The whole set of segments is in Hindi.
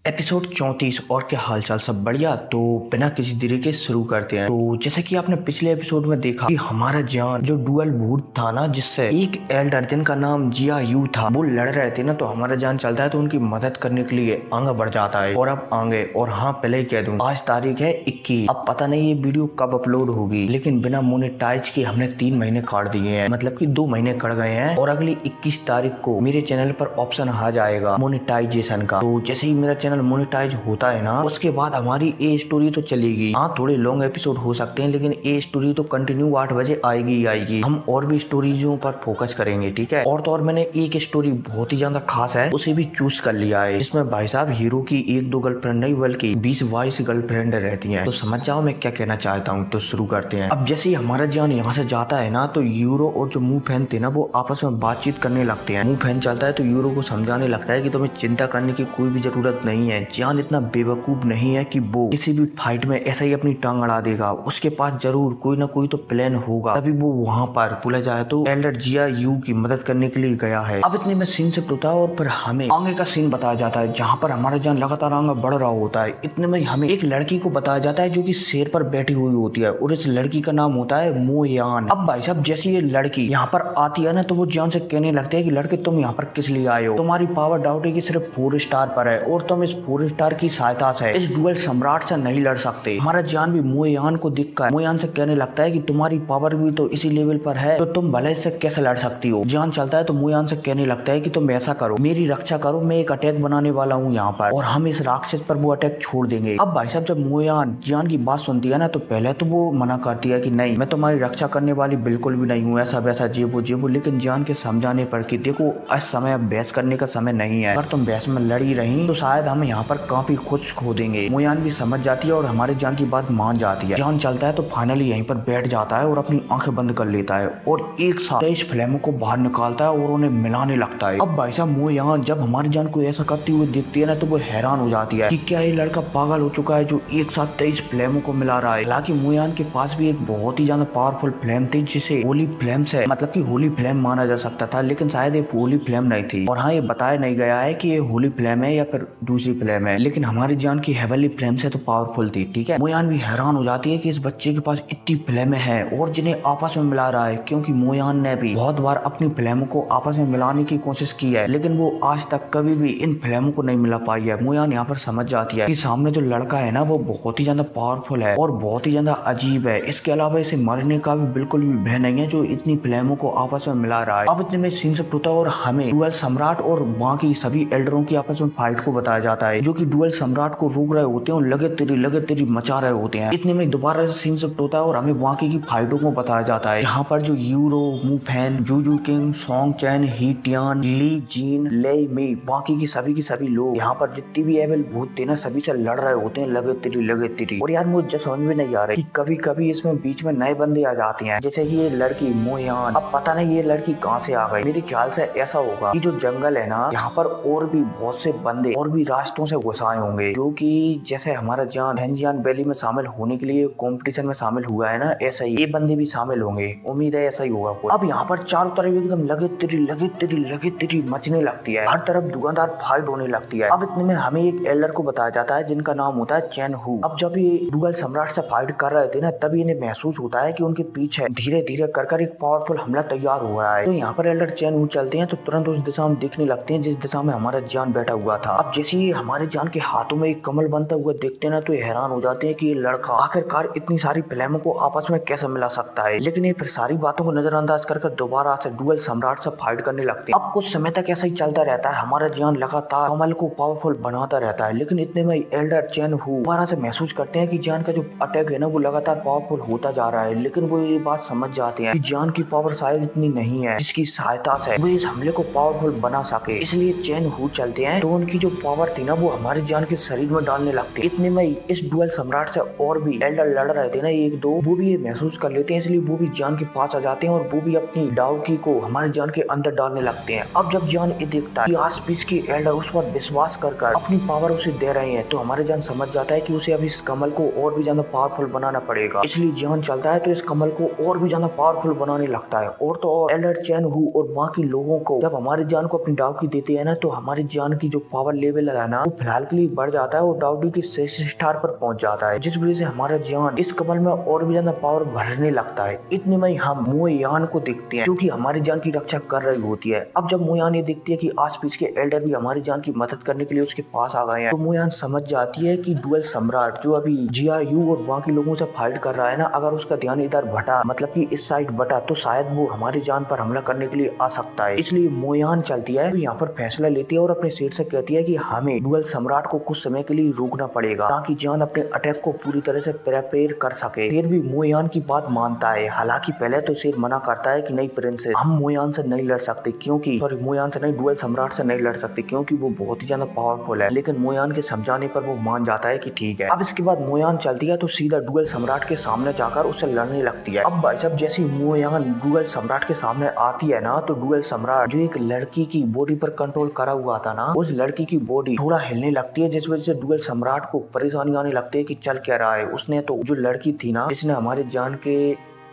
एपिसोड 34। और क्या हालचाल, सब बढ़िया। तो बिना किसी देरी के शुरू करते हैं। तो जैसे कि आपने पिछले एपिसोड में देखा कि हमारा जान जो डुअल भूत था ना, जिससे एक एल्डर जिनका नाम जिया यू था, वो लड़ रहे थे ना, तो हमारा जान चलता है तो उनकी मदद करने के लिए आगे बढ़ जाता है। और अब आगे, और हाँ पहले ही कह दूं, आज तारीख है 21। अब पता नहीं ये वीडियो कब अपलोड होगी, लेकिन बिना मोनेटाइज के हमने 3 महीने काट दिए हैं, मतलब कि 2 महीने कट गए हैं। और अगली 21 तारीख को मेरे चैनल पर ऑप्शन आ जाएगा मोनेटाइजेशन का। तो जैसे ही मेरा चैनल मोनेटाइज होता है ना, उसके बाद हमारी ए स्टोरी तो चलेगी। हाँ, थोड़े लॉन्ग एपिसोड हो सकते हैं, लेकिन ए स्टोरी तो कंटिन्यू 8 बजे आएगी ही आएगी। हम और भी स्टोरीजों पर फोकस करेंगे, ठीक है। और तो और मैंने एक स्टोरी बहुत ही ज्यादा खास है, उसे भी चूज कर लिया है, जिसमें भाई साहब हीरो की 1-2 गर्लफ्रेंड नहीं बल्कि 20-22 गर्लफ्रेंड रहती हैं। तो समझ जाओ मैं क्या कहना चाहता हूँ। तो शुरू करते हैं। अब जैसे ही हमारा जान यहाँ से जाता है ना, तो यूरो और जो मुंह फैन थे ना, वो आपस में बातचीत करने लगते हैं। मुंह फैन चलता है तो यूरो को समझाने लगता है कि तुम्हें चिंता करने की कोई भी जरूरत नहीं है। जान इतना बेवकूफ नहीं है कि वो किसी भी फाइट में ऐसा ही अपनी टांग अड़ा देगा। उसके पास जरूर कोई ना कोई तो प्लान होगा, तभी वो वहाँ पर बोला जाए तो एल्डर जिया यू की मदद करने के लिए गया है। अब इतने में सीन से होता है और फिर हमें आगे का सीन बताया जाता है, जहाँ पर हमारा जान लगातार आगे बढ़ रहा होता है। इतने में हमें एक लड़की को बताया जाता है जो कि शेर पर बैठी हुई होती है, और इस लड़की का नाम होता है मोयान। अब भाई साहब जैसे ये लड़की यहाँ पर आती है ना, तो वो जान से कहने लगती है कि लड़के तुम यहाँ पर किस लिए आए हो, तुम्हारी पावर डाउट है कि सिर्फ 4 स्टार पर है, और तुम इस 4 स्टार की सहायता से इस डुअल सम्राट से नहीं लड़ सकते। हमारा जान भी मोयान को देखकर मोयान से कहने लगता है कि तुम्हारी पावर भी तो इसी लेवल पर है, तो तुम भले इससे कैसे लड़ सकती हो। जान चलता है तो मोयान से कहने लगता है कि तुम ऐसा करो, मेरी रक्षा करो, मैं एक अटैक बनाने वाला हूँ यहाँ पर, और हम इस राक्षस पर वो अटैक छोड़ देंगे। अब भाई साहब जब मोयान जान की बात सुनती है ना, तो पहले तो वो मना करती है कि नहीं, मैं तुम्हारी रक्षा करने वाली बिल्कुल भी नहीं हूँ, ऐसा वैसा जेबो। लेकिन जान के समझाने पर कि देखो इस समय बहस करने का समय नहीं है, अगर तुम बहस में लड़ी रही तो शायद हम यहाँ पर काफी कुछ खो देंगे। मोयान भी समझ जाती है और हमारे जान की बात मान जाती है। जान चलता है तो फाइनली यहीं पर बैठ जाता है और अपनी आंखें बंद कर लेता है, और एक साथ 23 फ्लेमों को बाहर निकालता है और उन्हें मिलाने लगता है। अब भाई साहब मोयान जब हमारी जान को ऐसा करती हुई देखती है ना, तो वो हैरान हो जाती है कि क्या ये लड़का पागल हो चुका है जो एक साथ 23 फ्लेमों को मिला रहा है। हालांकि मोयान के पास भी एक बहुत ही ज्यादा पावरफुल फ्लेम थी, जिसे होली फ्लेम से मतलब कि होली फ्लेम माना जा सकता था, लेकिन शायद ये होली फ्लेम नहीं थी। और हाँ, ये बताया नहीं गया है कि ये होली फ्लेम है या फिर दूसरी फ्लेम है, लेकिन हमारी जान की हेवनली फ्लेम से तो पावरफुल थी, ठीक है। मोयान भी हैरान हो जाती है कि इस बच्चे के पास इतनी फ्लेमें हैं और जिन्हें आपस में मिला रहा है, क्योंकि मोयान ने भी बहुत बार अपनी फ्लेमों को आपस में मिलाने की कोशिश की है, लेकिन वो आज तक कभी भी इन फ्लेमों को नहीं मिला पाई है। मोयान यहाँ पर समझ जाती है कि सामने जो लड़का है ना, वो बहुत ही ज्यादा पावरफुल है और बहुत ही ज्यादा अजीब है। इसके अलावा इसे मरने का भी बिल्कुल भी भय नहीं है जो इतनी फ्लेमों को आपस में मिला रहा है। अब इतने में सीन से होता है और हमें डुअल सम्राट और बाकी सभी एल्डरों की आपस में फाइट को बताया जाता है, जो कि डुअल सम्राट को रोक रहे होते हैं और लगे तेरी मचा रहे होते हैं। इतने में दोबारा से सीन शिफ्ट होता है और हमें बाकी की फाइटों को बताया जाता है, जहाँ पर जो यूरो, मुफैन, जूजू किंग, सॉन्ग चैन, हीटियान, ली जीन, ले मी, बाकी की सभी लोग यहाँ पर जितनी भी एवल भूत थे ना, सभी से लड़ रहे होते हैं लगे तेरी। और यार मुझे समझ में नहीं आ रहा है कि कभी इसमें बीच में नए बंदे आ जाते हैं, जैसे कि ये लड़की मोयान। अब पता नहीं ये लड़की कहाँ से आ गई। मेरे ख्याल से ऐसा होगा कि जो जंगल है ना, यहाँ पर और भी बहुत से बंदे और भी रास्तों से घुस आए होंगे, जो कि जैसे हमारा जान हेंजियान वैली में शामिल होने के लिए कंपटीशन में शामिल हुआ है ना, ऐसा ही ये बंदे भी शामिल होंगे। उम्मीद है ऐसा ही होगा कुछ। अब यहाँ पर चारों तरफ एकदम लगे तेरी मचने लगती है, हर तरफ दुकानदार फाइट होने लगती है। अब इतने में हमें एक एल्डर को बताया जाता है जिनका नाम होता है चैन हू। अब जब ये डुअल सम्राट से फाइट कर रहे थे ना, तभी इन्हें महसूस होता है कि उनके पीछे धीरे कर एक पावरफुल हमला तैयार हो रहा है। तो यहाँ पर एल्डर चैन हू चलते हैं तो तुरंत उस दिशा में देखने लगते हैं जिस दिशा में हमारा जान बैठा हुआ था। अब जैसे ही हमारे जान के हाथों में एक कमल बनता हुआ देखते हैं ना, तो ये हैरान हो जाते हैं कि ये लड़का आखिरकार इतनी सारी फ्लेमों को आपस में कैसे मिला सकता है। लेकिन ये फिर सारी बातों को नजरअंदाज करके दोबारा से डुअल सम्राट से फाइट करने लगते हैं। अब कुछ समय तक ऐसा ही चलता रहता है, हमारा जान लगातार कमल को पावरफुल बनाता रहता है। लेकिन इतने में एल्डर चैन हू दोबारा से महसूस करते हैं कि जान का जो अटैक है ना, वो लगातार पावरफुल होता जा रहा है। लेकिन वो ये बात समझ जाते हैं कि जान की पावर शायद इतनी नहीं है जिसकी सहायता से वो इस हमले को पावरफुल बना सके। इसलिए चैन हू चलते हैं तो उनकी जो पावर थी ना, वो हमारे जान के शरीर में डालने लगते। इतने में इस डुअल सम्राट से और भी एल्डर लड़ रहे थे ना, 1-2, वो भी ये महसूस कर लेते हैं, इसलिए वो भी जान के पास आ जाते हैं और वो भी अपनी डाउकी को हमारे जान के अंदर डालने लगते हैं। अब जब जान ये देखता है कि आसपास के एल्डर उस पर विश्वास कर अपनी पावर उसे दे रहे हैं, तो हमारे जान समझ जाता है कि उसे अब इस कमल को और भी ज्यादा पावरफुल बनाना पड़ेगा। इसलिए जान चलता है तो इस कमल को और भी ज्यादा पावरफुल बनाने लगता है। और तो और एल्डर चैन हू और बाकी लोगों को जब हमारे जान को अपनी डाउकी देते हैं ना, तो हमारी जान की जो पावर लेवल है ना, ना वो फिलहाल के लिए बढ़ जाता है और डाउडी के 6 स्टार पर पहुंच जाता है, जिस वजह से हमारा जान इस कमल में और भी ज्यादा पावर भरने लगता है। इतने में हम मोयान को देखते हैं जो कि हमारी जान की रक्षा कर रही होती है। अब जब मोयान ये देखती है कि आस-पास के एल्डर भी हमारी जान की मदद करने के लिए उसके पास आ गए हैं, तो मोयान समझ जाती है कि डुअल सम्राट जो अभी जिया यू और बाकी लोगों से फाइट कर रहा है ना, अगर उसका ध्यान इधर भटा मतलब कि इस साइड बटा तो शायद वो हमारी जान पर हमला करने के लिए आ सकता है। इसलिए मोयान चलती है, तो यहाँ पर फैसला लेती है और अपने शेर से कहती है कि हमें डुअल सम्राट को कुछ समय के लिए रोकना पड़ेगा ताकि जान अपने अटैक को पूरी तरह से प्रिपेयर कर सके। शेर भी मोयान की बात मानता है, हालांकि पहले तो शेर मना करता है कि नहीं प्रिंसेस, हम मोयान से नहीं लड़ सकते क्योंकि मोयान से नहीं डुअल सम्राट से नहीं लड़ सकते क्योंकि वो बहुत ही ज्यादा पावरफुल है। लेकिन मोयान के समझाने पर वो मान जाता है कि ठीक है। अब इसके बाद मोयान चलती है तो सीधा डुअल सम्राट के सामने जाकर उससे लड़ने लगती है। अब भाई साहब जैसी मोयान डुअल सम्राट के सामने आती है ना, तो डुअल सम्राट जो एक लड़की की बॉडी पर कंट्रोल करा हुआ था ना, उस लड़की की बॉडी थोड़ा हिलने लगती है, जिस वजह से डुअल सम्राट को परेशानी आने लगती है कि चल क्या रहा है। उसने तो जो लड़की थी ना जिसने हमारे जान के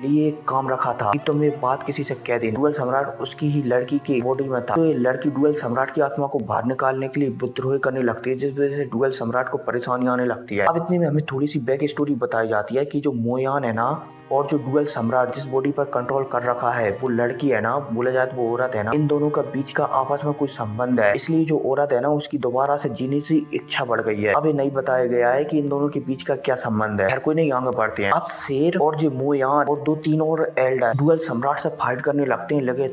लिए एक काम रखा था कि तुम ये बात किसी से कह देना, डुअल सम्राट उसकी ही लड़की के बॉडी में था। तो ये लड़की डुअल सम्राट की आत्मा को बाहर निकालने के लिए विद्रोह करने लगती है, जिस वजह से डुअल सम्राट को परेशानी आने लगती है। अब इतने में हमें थोड़ी सी बैक स्टोरी बताई जाती है कि जो मोयान है ना और जो डुअल सम्राट जिस बॉडी पर कंट्रोल कर रखा है वो लड़की है ना, बोला जाए तो वो औरत है ना, इन दोनों का बीच का आपस में कोई संबंध है। इसलिए जो औरत है ना उसकी दोबारा से जीने की इच्छा बढ़ गई है। अब ये नहीं बताया गया है कि इन दोनों के बीच का क्या संबंध है, हर कोई नहीं आगे बढ़ते हैं। अब शेर और जो मोयान और 2-3 और एल्डर डुअल सम्राट से फाइट करने लगते हैं। लगे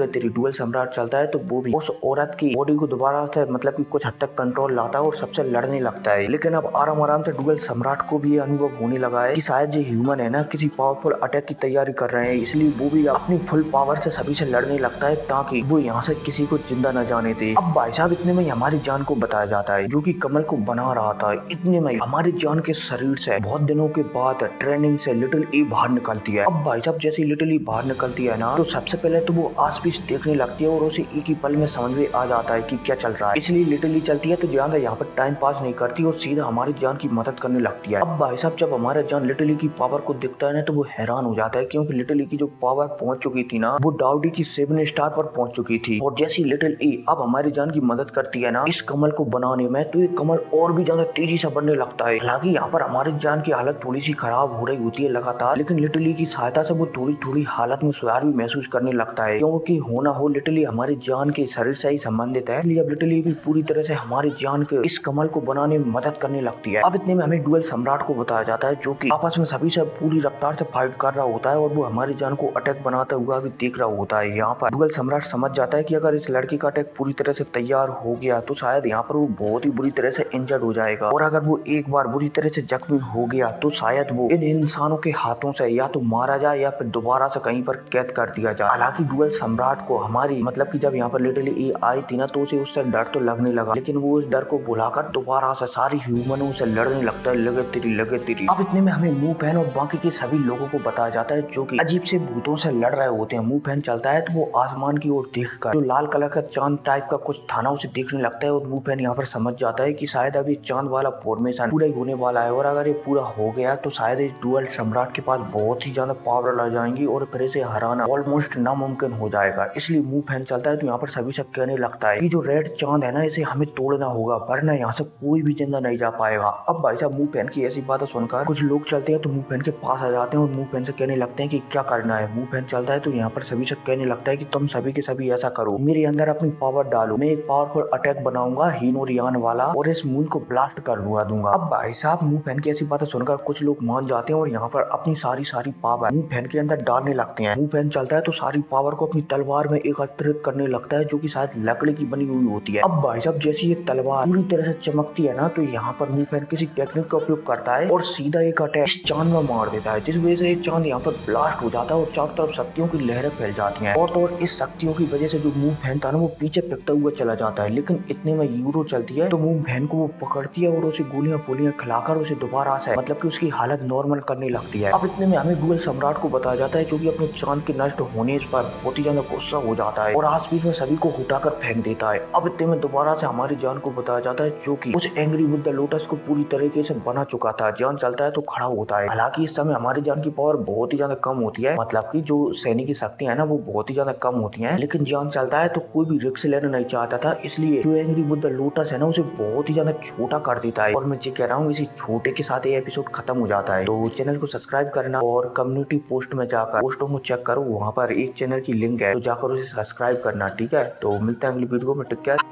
तेरी डुअल सम्राट चलता है तो वो भी उस औरत की बॉडी को दोबारा से मतलब कि कुछ हद तक कंट्रोल लाता है और सबसे लड़ने लगता है। लेकिन अब आराम से डुअल सम्राट को भी ये अनुभव होने लगा है कि शायद जो ह्यूमन है ना किसी पावरफुल अटैक की तैयारी कर रहे हैं, इसलिए वो भी अपनी फुल पावर से सभी से लड़ने लगता है ताकि वो यहाँ से किसी को जिंदा न जाने दे। अब भाई साहब इतने में हमारी जान को बताया जाता है जो कि कमल को बना रहा था। इतने में हमारी जान के शरीर से बहुत दिनों के बाद ट्रेनिंग से लिटिल ई बाहर निकलती है। अब भाई साहब जैसे लिटिल ई बाहर निकलती है ना, तो सबसे पहले तो वो आस पास देखने लगती है और उसे एक ही पल में समझ में आ जाता है कि क्या चल रहा है। इसलिए लिटिल ई चलती है तो ज्यादा यहाँ पर टाइम पास नहीं करती और सीधा हमारी जान की मदद करने लगती है। अब भाई साहब जब हमारा जान लिटिल ई की पावर को दिखता है ना तो वो हैरान हो जाता है क्योंकि लिटिल ई की जो पावर पहुंच चुकी थी ना वो डाउडी की 7 स्टार पर पहुंच चुकी थी। और जैसी लिटिल ई अब हमारी जान की मदद करती है ना इस कमल को बनाने में, तो ये कमल और भी ज्यादा तेजी से बढ़ने लगता है। हालांकि यहाँ पर हमारी जान की हालत थोड़ी सी खराब हो रही होती है लगातार, लेकिन लिटिल ई की सहायता से वो थोड़ी हालत में सुधार भी महसूस करने लगता है क्योंकि होना हो लिटिल ई हमारी जान के शरीर से ही संबंधित है। इसलिए अब लिटिल ई भी पूरी तरह से हमारी जान के इस कमल को बनाने में मदद करने लगती है। अब इतने में हमें डुअल सम्राट को बताया जाता है जो कि आपस में सभी से पूरी रफ्तार से फाइट कर रहा होता है और वो हमारी जान को अटैक बनाता हुआ भी देख रहा होता है। यहाँ पर डुअल सम्राट समझ जाता है कि अगर इस लड़की का अटैक पूरी तरह से तैयार हो गया तो शायद यहाँ पर वो बहुत ही बुरी तरह से इंजर्ड हो जाएगा, और अगर वो एक बार बुरी तरह से जख्मी हो गया तो शायद वो इन इंसानों के हाथों से या तो मारा जाए या फिर दोबारा से कहीं पर कैद कर दिया जाए। हालांकि डुअल सम्राट को हमारी मतलब कि जब यहाँ पर लिटिल ई आई थी ना तो उसे उससे डर तो लगने लगा, लेकिन वो उस डर को भुलाकर दोबारा से सारी ह्यूमनों से लड़ने लगता है। लगे तेरी। अब इतने में हमें मुंह पहन और बाकी के सभी लोगों को बताया जाता है जो कि अजीब से भूतों से लड़ रहे होते हैं। मुंह पहन चलता है तो वो आसमान की ओर देखकर जो लाल कलर का चांद टाइप का कुछ था ना उसे देखने लगता है और मुंह पहन यहाँ पर समझ जाता है कि शायद अभी चांद वाला फॉर्मेशन पूरा ही होने वाला है, और अगर ये पूरा हो गया तो शायद इस डुअल सम्राट के पास बहुत ही ज्यादा पावर आ जाएंगी और फिर इसे हराना ऑलमोस्ट नामुमकिन हो जाएगा। इसलिए मुंह पहन चलता है तो यहाँ पर सभी से कहने लगता है कि जो रेड चांद है ना इसे हमें तोड़ना होगा वरना यहाँ से कोई भी जिंदा नहीं जा पाएगा। अब भाई साहब मुंह पहन की ऐसी बातें सुनकर कुछ लोग चलते हैं तो मुंह पहन के पास आ जाते हैं और मुंह पहन से कहने लगते हैं कि क्या करना है। मुंह पहन चलता है तो यहाँ पर सभी से कहने लगता है कि तुम सभी के सभी ऐसा करो, मेरे अंदर अपनी पावर डालो, मैं एक पावरफुल अटैक बनाऊंगा हीनोरियान वाला और इस मून को ब्लास्ट कर दूंगा। अब भाई साहब मुंह पहन की ऐसी बातें सुनकर कुछ लोग मान जाते हैं और यहाँ पर अपनी सारी पावर मुंह पहन के अंदर डालने लगते हैं। मुंह पहन चलता है तो सारी पावर को अपनी तलवार में एकत्रित करने लगता है जो कि शायद लकड़ी की बनी हुई होती है। अब भाई साहब जैसी ये तलवार पूरी तरह से चमकती है ना तो यहाँ पर मुंह पहन किसी टेक्निक का उपयोग करता है और सीधा एक अटैक इस चांद में मार देता है, जिस वजह से ये चांद यहाँ पर ब्लास्ट हो जाता है और चारों तरफ शक्तियों की लहरें फैल जाती हैं। और तो और इस शक्तियों की वजह से जो मुंह पहन था ना वो पीछे फेंकता हुआ चला जाता है। लेकिन इतने में यूरो चलती है तो मुंह पहन को वो पकड़ती है और उसे गोलियां खिलाकर उसे दोबारा से मतलब कि उसकी हालत नॉर्मल करने लगती है। अब इतने में हमें डुअल सम्राट को बताया जाता है जो कि अपने चांद के नष्ट होने पर बहुत ही ज्यादा गुस्सा हो जाता है और आसपास में सभी को उठाकर फेंक देता है। अब इतने में दोबारा से हमारी जान को बताया जाता है जो कि उस एंग्री विद द लोटस को पूरी तरीके से बना चुका था। जान चलता है तो खड़ा होता है। हालांकि इस समय हमारी जान जियान की पावर बहुत ही ज्यादा कम होती है, मतलब की जो सैनिक की शक्ति है ना वो बहुत ही ज्यादा कम होती है। लेकिन जियान चलता है तो कोई भी रिस्क लेना नहीं चाहता था, इसलिए जो एंग्री बुद्धा लोटस है ना उसे बहुत ही ज्यादा छोटा कर देता है। और मैं ये कह रहा हूँ इसी छोटे के साथ ये एपिसोड खत्म हो जाता है। तो चैनल को सब्सक्राइब करना और कम्युनिटी पोस्ट में जाकर पोस्टों को चेक करो, वहाँ पर एक चैनल की लिंक है तो जाकर उसे सब्सक्राइब करना, ठीक है। तो मिलते हैं अगली वीडियो में, टेक केयर।